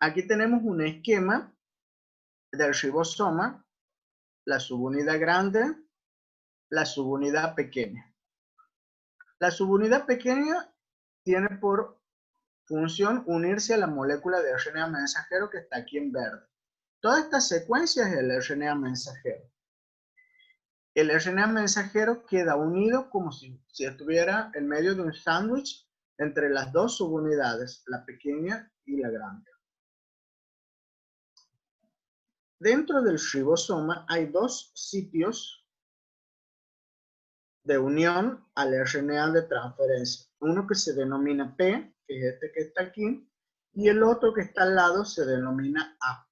Aquí tenemos un esquema del ribosoma, la subunidad grande, la subunidad pequeña. La subunidad pequeña tiene por función unirse a la molécula de RNA mensajero que está aquí en verde. Toda esta secuencia es el RNA mensajero. El RNA mensajero queda unido como si estuviera en medio de un sándwich entre las 2 subunidades, la pequeña y la grande. Dentro del ribosoma hay 2 sitios de unión al RNA de transferencia. Uno que se denomina P, que es este que está aquí, y el otro que está al lado se denomina A.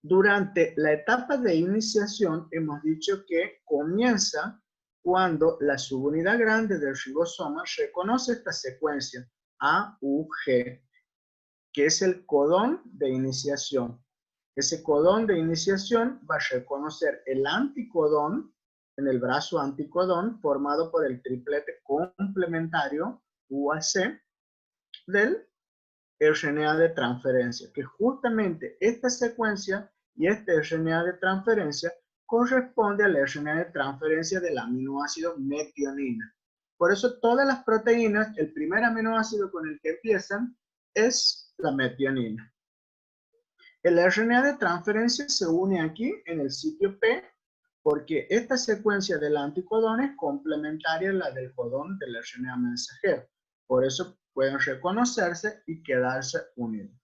Durante la etapa de iniciación hemos dicho que comienza cuando la subunidad grande del ribosoma reconoce esta secuencia AUG, que es el codón de iniciación. Ese codón de iniciación va a reconocer el anticodón en el brazo anticodón formado por el triplete complementario UAC del RNA de transferencia, que justamente esta secuencia y este RNA de transferencia corresponde al RNA de transferencia del aminoácido metionina. Por eso todas las proteínas, el primer aminoácido con el que empiezan es la metionina. El RNA de transferencia se une aquí en el sitio P porque esta secuencia del anticodón es complementaria a la del codón del RNA mensajero. Por eso pueden reconocerse y quedarse unidos.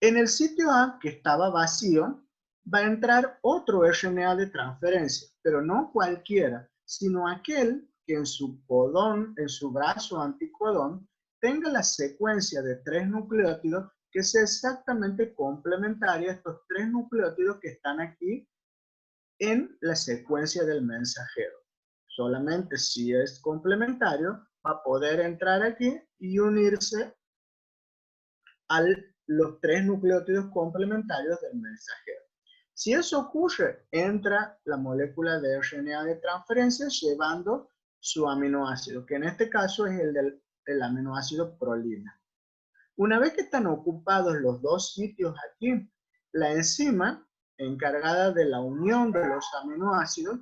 En el sitio A, que estaba vacío, va a entrar otro RNA de transferencia, pero no cualquiera, sino aquel que en su codón, en su brazo anticodón, tenga la secuencia de 3 nucleótidos que sea exactamente complementaria a estos 3 nucleótidos que están aquí en la secuencia del mensajero. Solamente si es complementario va a poder entrar aquí y unirse a los 3 nucleótidos complementarios del mensajero. Si eso ocurre, entra la molécula de RNA de transferencia llevando su aminoácido, que en este caso es el aminoácido prolina. Una vez que están ocupados los dos sitios aquí, la enzima encargada de la unión de los aminoácidos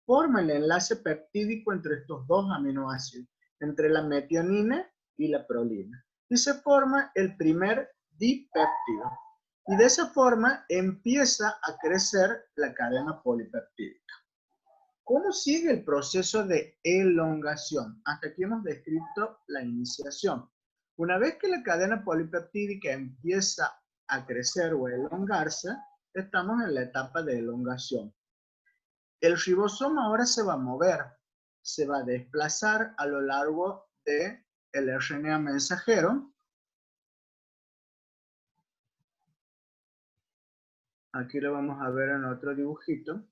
forma el enlace peptídico entre estos dos aminoácidos, entre la metionina y la prolina. Y se forma el primer dipéptido. Y de esa forma empieza a crecer la cadena polipeptídica. ¿Cómo sigue el proceso de elongación? Hasta aquí hemos descrito la iniciación. Una vez que la cadena polipeptídica empieza a crecer o a elongarse, estamos en la etapa de elongación. El ribosoma ahora se va a mover, se va a desplazar a lo largo del RNA mensajero. Aquí lo vamos a ver en otro dibujito.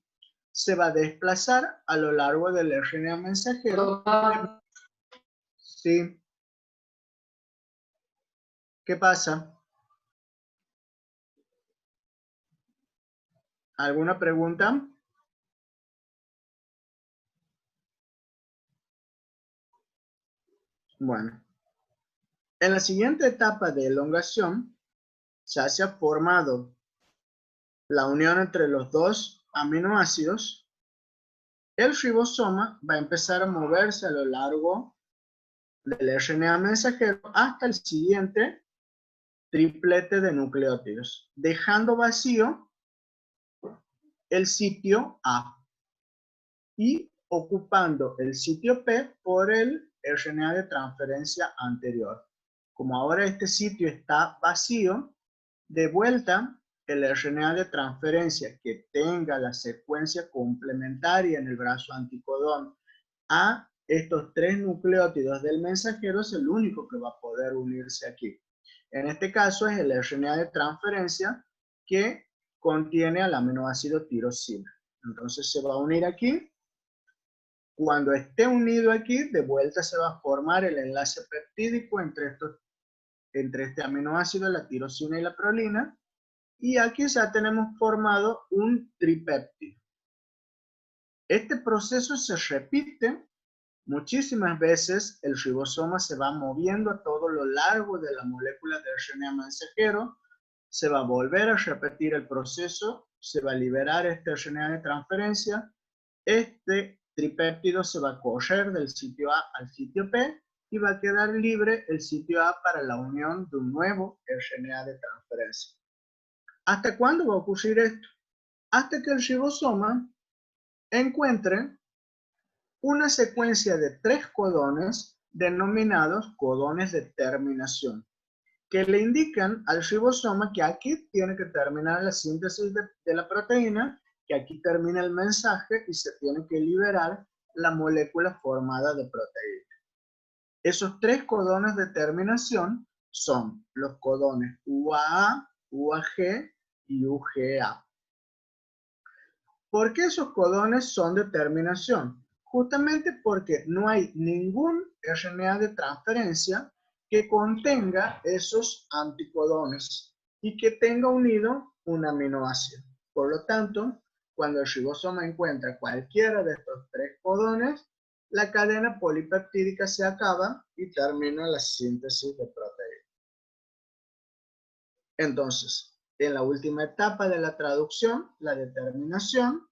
Se va a desplazar a lo largo del RNA mensajero. Sí. ¿Qué pasa? ¿Alguna pregunta? Bueno. En la siguiente etapa de elongación, ya se ha formado la unión entre los dos aminoácidos. El ribosoma va a empezar a moverse a lo largo del RNA mensajero hasta el siguiente triplete de nucleótidos, dejando vacío el sitio A y ocupando el sitio P por el RNA de transferencia anterior. Como ahora este sitio está vacío, de vuelta el RNA de transferencia que tenga la secuencia complementaria en el brazo anticodón a estos tres nucleótidos del mensajero es el único que va a poder unirse aquí. En este caso es el RNA de transferencia que contiene al aminoácido tirosina. Entonces se va a unir aquí. Cuando esté unido aquí, de vuelta se va a formar el enlace peptídico entre este aminoácido, la tirosina y la prolina. Y aquí ya tenemos formado un tripéptido. Este proceso se repite muchísimas veces. El ribosoma se va moviendo a todo lo largo de la molécula del RNA mensajero. Se va a volver a repetir el proceso. Se va a liberar este RNA de transferencia. Este tripéptido se va a correr del sitio A al sitio P y va a quedar libre el sitio A para la unión de un nuevo RNA de transferencia. ¿Hasta cuándo va a ocurrir esto? Hasta que el ribosoma encuentre una secuencia de 3 codones denominados codones de terminación, que le indican al ribosoma que aquí tiene que terminar la síntesis de la proteína, que aquí termina el mensaje y se tiene que liberar la molécula formada de proteína. Esos 3 codones de terminación son los codones UAA, UAG y UGA. ¿Por qué esos codones son de terminación? Justamente porque no hay ningún RNA de transferencia que contenga esos anticodones y que tenga unido un aminoácido. Por lo tanto, cuando el ribosoma encuentra cualquiera de estos 3 codones, la cadena polipeptídica se acaba y termina la síntesis de proteína. Entonces, en la última etapa de la traducción, la determinación,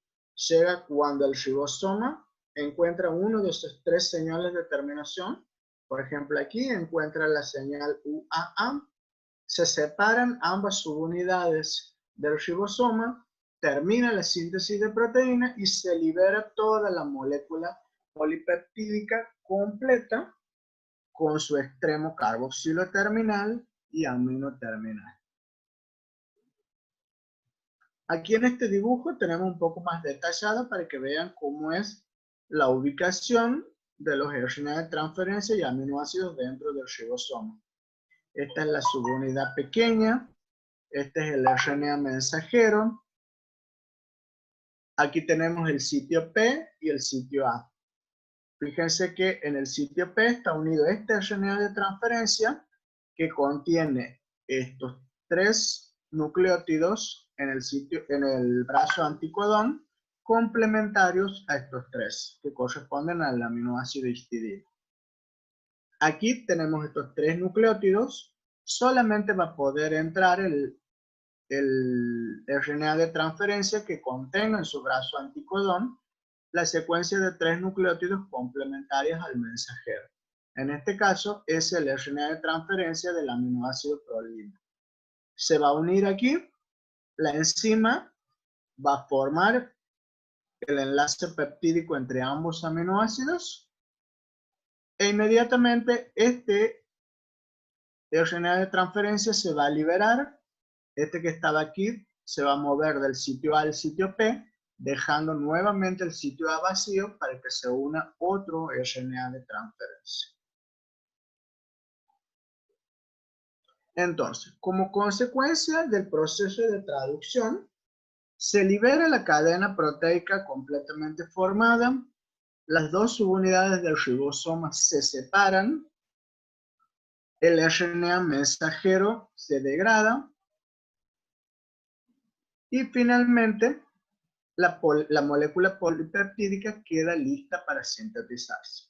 llega cuando el ribosoma encuentra uno de esos 3 señales de terminación. Por ejemplo, aquí encuentra la señal UAA. Se separan ambas subunidades del ribosoma, termina la síntesis de proteína y se libera toda la molécula polipeptídica completa con su extremo carboxilo terminal y amino terminal. Aquí en este dibujo tenemos un poco más detallado para que vean cómo es la ubicación de los RNA de transferencia y aminoácidos dentro del ribosoma. Esta es la subunidad pequeña, este es el RNA mensajero. Aquí tenemos el sitio P y el sitio A. Fíjense que en el sitio P está unido este RNA de transferencia que contiene estos 3 nucleótidos en el brazo anticodón complementarios a estos 3 que corresponden al aminoácido histidina. Aquí tenemos estos 3 nucleótidos solamente va a poder entrar el RNA de transferencia que contenga en su brazo anticodón la secuencia de 3 nucleótidos complementarios al mensajero. En este caso es el RNA de transferencia del aminoácido prolina. Se va a unir aquí, la enzima va a formar el enlace peptídico entre ambos aminoácidos e inmediatamente este RNA de transferencia se va a liberar. Este que estaba aquí se va a mover del sitio A al sitio P, dejando nuevamente el sitio A vacío para que se una otro RNA de transferencia. Entonces, como consecuencia del proceso de traducción, se libera la cadena proteica completamente formada, las dos subunidades del ribosoma se separan, el RNA mensajero se degrada y finalmente la molécula polipeptídica queda lista para sintetizarse.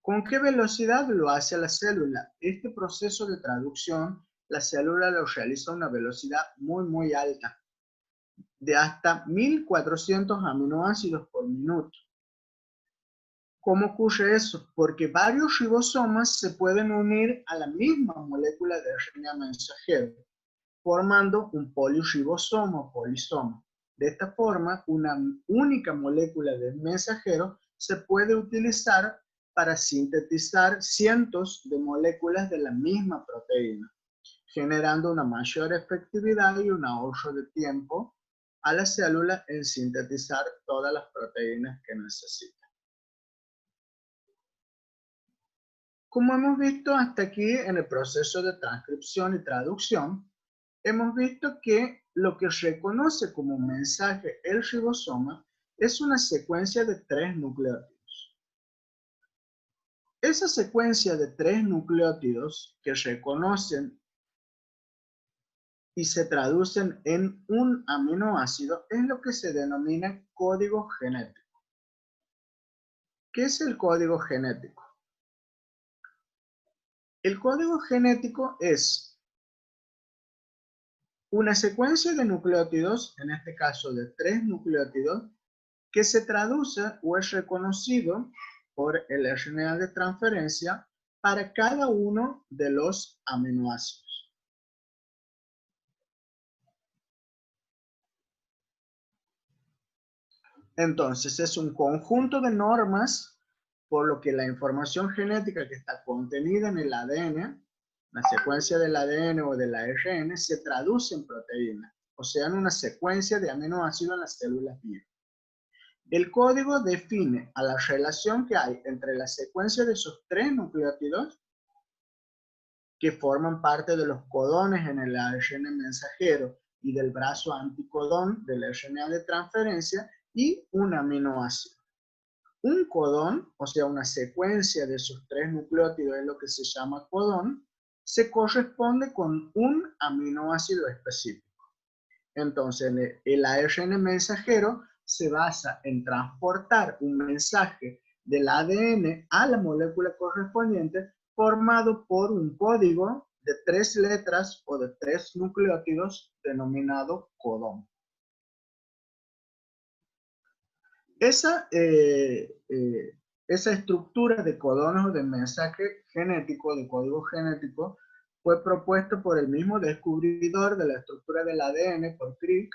¿Con qué velocidad lo hace la célula? Este proceso de traducción, la célula lo realiza a una velocidad muy alta, de hasta 1400 aminoácidos por minuto. ¿Cómo ocurre eso? Porque varios ribosomas se pueden unir a la misma molécula de RNA mensajero, formando un polirribosoma o polisoma. De esta forma, una única molécula de mensajero se puede utilizar para sintetizar cientos de moléculas de la misma proteína, generando una mayor efectividad y un ahorro de tiempo a la célula en sintetizar todas las proteínas que necesita. Como hemos visto hasta aquí en el proceso de transcripción y traducción, hemos visto que lo que reconoce como mensaje el ribosoma es una secuencia de 3 nucleótidos. Esa secuencia de 3 nucleótidos que reconocen y se traducen en un aminoácido es lo que se denomina código genético. ¿Qué es el código genético? El código genético es una secuencia de nucleótidos, en este caso de 3 nucleótidos, que se traduce o es reconocido por el RNA de transferencia para cada uno de los aminoácidos. Entonces, es un conjunto de normas por lo que la información genética que está contenida en el ADN, la secuencia del ADN o del ARN, se traduce en proteína, o sea, en una secuencia de aminoácidos en las células vivas. El código define a la relación que hay entre la secuencia de esos 3 nucleótidos que forman parte de los codones en el ARN mensajero y del brazo anticodón del RNA de transferencia y un aminoácido. Un codón, o sea, una secuencia de esos 3 nucleótidos es lo que se llama codón, se corresponde con un aminoácido específico. Entonces, el ARN mensajero se basa en transportar un mensaje del ADN a la molécula correspondiente formado por un código de 3 letras o de 3 nucleótidos denominado codón. Esa estructura de codones o de mensaje genético, de código genético, fue propuesto por el mismo descubridor de la estructura del ADN, por Crick,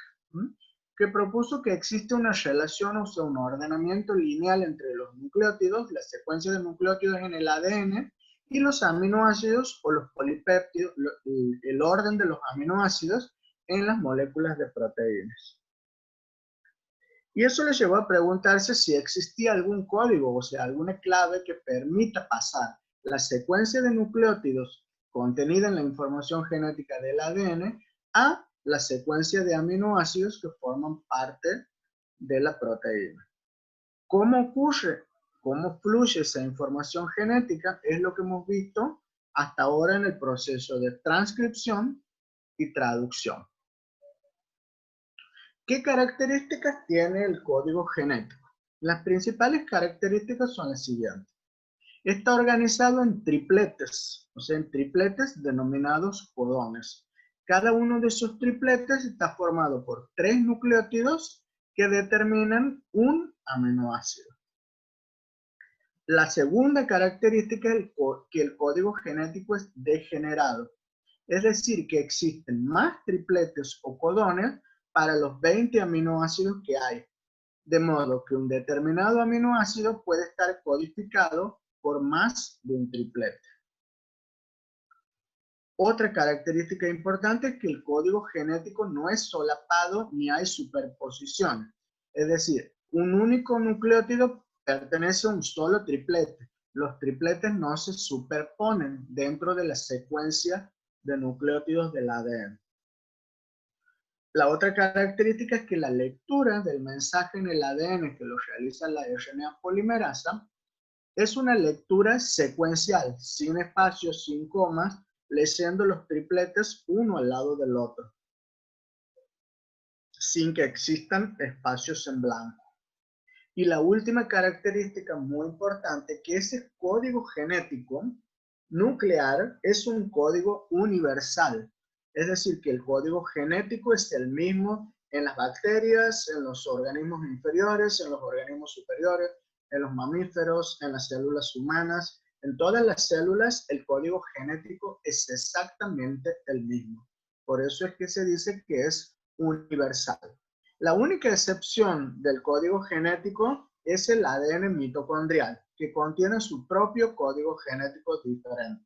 que propuso que existe una relación, o sea, un ordenamiento lineal entre los nucleótidos, la secuencia de nucleótidos en el ADN, y los aminoácidos o los polipéptidos, el orden de los aminoácidos en las moléculas de proteínas. Y eso le llevó a preguntarse si existía algún código, o sea, alguna clave que permita pasar la secuencia de nucleótidos contenida en la información genética del ADN a la secuencia de aminoácidos que forman parte de la proteína. ¿Cómo ocurre? ¿Cómo fluye esa información genética? Es lo que hemos visto hasta ahora en el proceso de transcripción y traducción. ¿Qué características tiene el código genético? Las principales características son las siguientes. Está organizado en tripletes, o sea, en tripletes denominados codones. Cada uno de esos tripletes está formado por 3 nucleótidos que determinan un aminoácido. La segunda característica es que el código genético es degenerado, es decir, que existen más tripletes o codones para los 20 aminoácidos que hay, de modo que un determinado aminoácido puede estar codificado por más de un triplete. Otra característica importante es que el código genético no es solapado ni hay superposición. Es decir, un único nucleótido pertenece a un solo triplete. Los tripletes no se superponen dentro de la secuencia de nucleótidos del ADN. La otra característica es que la lectura del mensaje en el ADN que lo realiza la RNA polimerasa es una lectura secuencial, sin espacios, sin comas, leyendo los tripletes uno al lado del otro, sin que existan espacios en blanco. Y la última característica muy importante, que ese código genético nuclear es un código universal. Es decir, que el código genético es el mismo en las bacterias, en los organismos inferiores, en los organismos superiores, en los mamíferos, en las células humanas. En todas las células el código genético es exactamente el mismo. Por eso es que se dice que es universal. La única excepción del código genético es el ADN mitocondrial, que contiene su propio código genético diferente.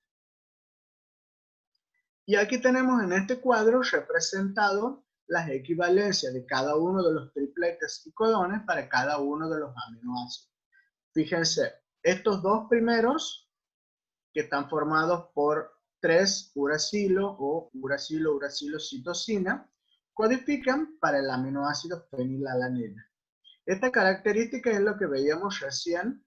Y aquí tenemos en este cuadro representado las equivalencias de cada uno de los tripletes y codones para cada uno de los aminoácidos. Fíjense, estos dos primeros, que están formados por 3 uracilo o uracilo-uracilo-citosina, codifican para el aminoácido fenilalanina. Esta característica es lo que veíamos recién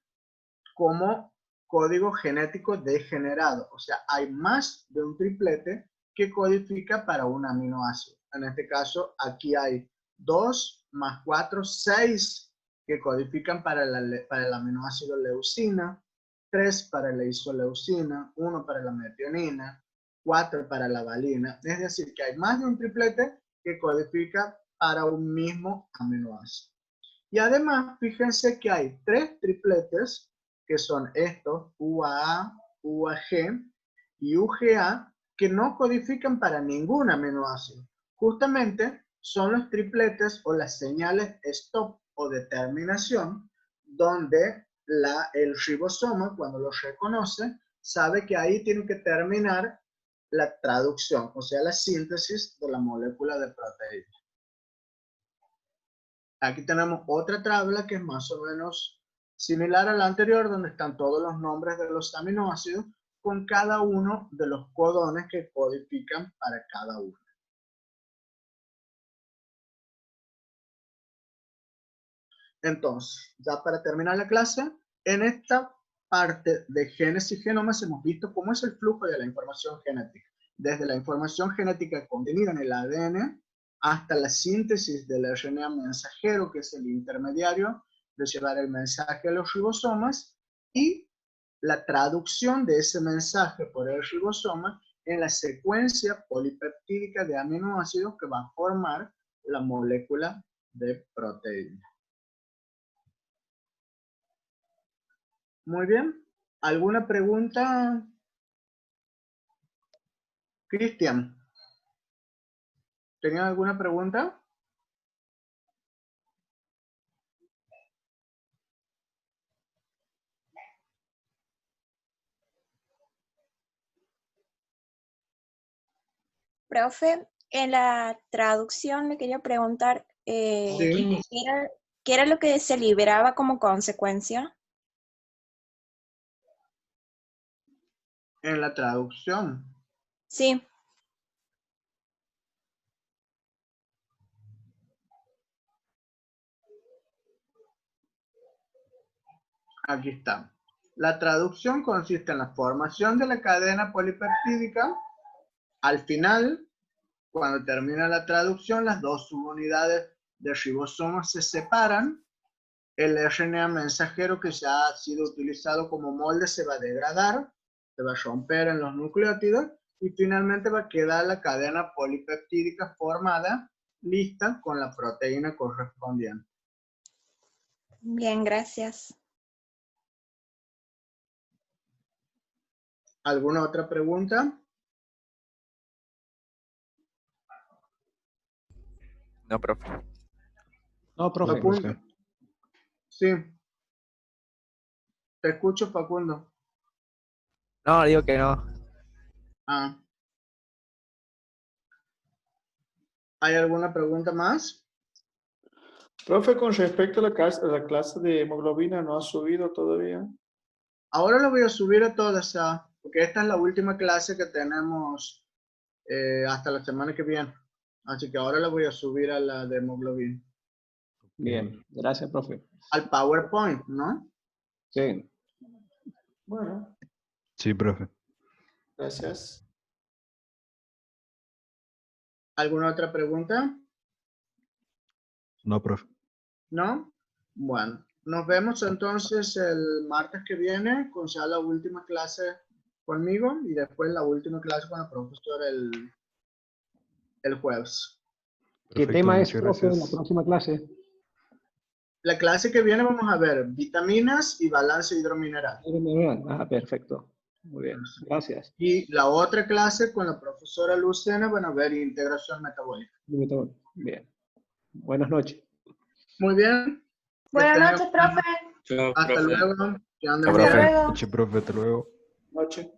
como código genético degenerado. O sea, hay más de un triplete que codifica para un aminoácido. En este caso, aquí hay 2 más 4, 6 que codifican para el aminoácido leucina, 3 para la isoleucina, 1 para la metionina, 4 para la valina. Es decir, que hay más de un triplete que codifica para un mismo aminoácido. Y además, fíjense que hay 3 tripletes, que son estos, UAA, UAG y UGA, que no codifican para ningún aminoácido. Justamente son los tripletes o las señales stop o de terminación, donde el ribosoma, cuando los reconoce, sabe que ahí tiene que terminar la traducción, o sea, la síntesis de la molécula de proteína. Aquí tenemos otra tabla que es más o menos similar a la anterior, donde están todos los nombres de los aminoácidos con cada uno de los codones que codifican para cada uno. Entonces, ya para terminar la clase, en esta parte de genes y genomas hemos visto cómo es el flujo de la información genética. Desde la información genética contenida en el ADN hasta la síntesis del RNA mensajero, que es el intermediario de llevar el mensaje a los ribosomas, y la traducción de ese mensaje por el ribosoma en la secuencia polipeptídica de aminoácidos que va a formar la molécula de proteína. Muy bien. ¿Alguna pregunta? Cristian, ¿tenían alguna pregunta? Profe, en la traducción le quería preguntar Sí. ¿qué era lo que se liberaba como consecuencia? En la traducción. Sí. Aquí está. La traducción consiste en la formación de la cadena polipeptídica. Al final, cuando termina la traducción, las dos subunidades de ribosomas se separan. El RNA mensajero que ya ha sido utilizado como molde se va a degradar se va a romper en los nucleótidos y finalmente va a quedar la cadena polipeptídica formada, lista con la proteína correspondiente. Bien, gracias. ¿Alguna otra pregunta? No, profe. No, profe. Facundo. Sí. Te escucho, Facundo. No, digo que no. Ah. ¿Hay alguna pregunta más? Profe, con respecto a la clase de hemoglobina, ¿no ha subido todavía? Ahora lo voy a subir a todas, porque esta es la última clase que tenemos hasta la semana que viene. Así que ahora la voy a subir a la de hemoglobina. Bien, gracias, profe. Al PowerPoint, ¿no? Sí. Bueno, Sí, profe. gracias. ¿Alguna otra pregunta? No, profe. ¿No? Bueno, nos vemos entonces el martes que viene con ya la última clase conmigo y después la última clase con la profesora el jueves. ¿Qué Perfecto, tema es, muchas profe, en la gracias. próxima clase? La clase que viene vamos a ver vitaminas y balance hidromineral. Ah, perfecto. Muy bien, gracias. Y la otra clase con la profesora Lucena van a ver integración metabólica. Bien. Buenas noches. Muy bien. Buenas tengan- noches, profe. Chao, Hasta profe. luego. Que anden Chao, bien. profe. Hasta luego. Noche, profe, hasta luego. Noche.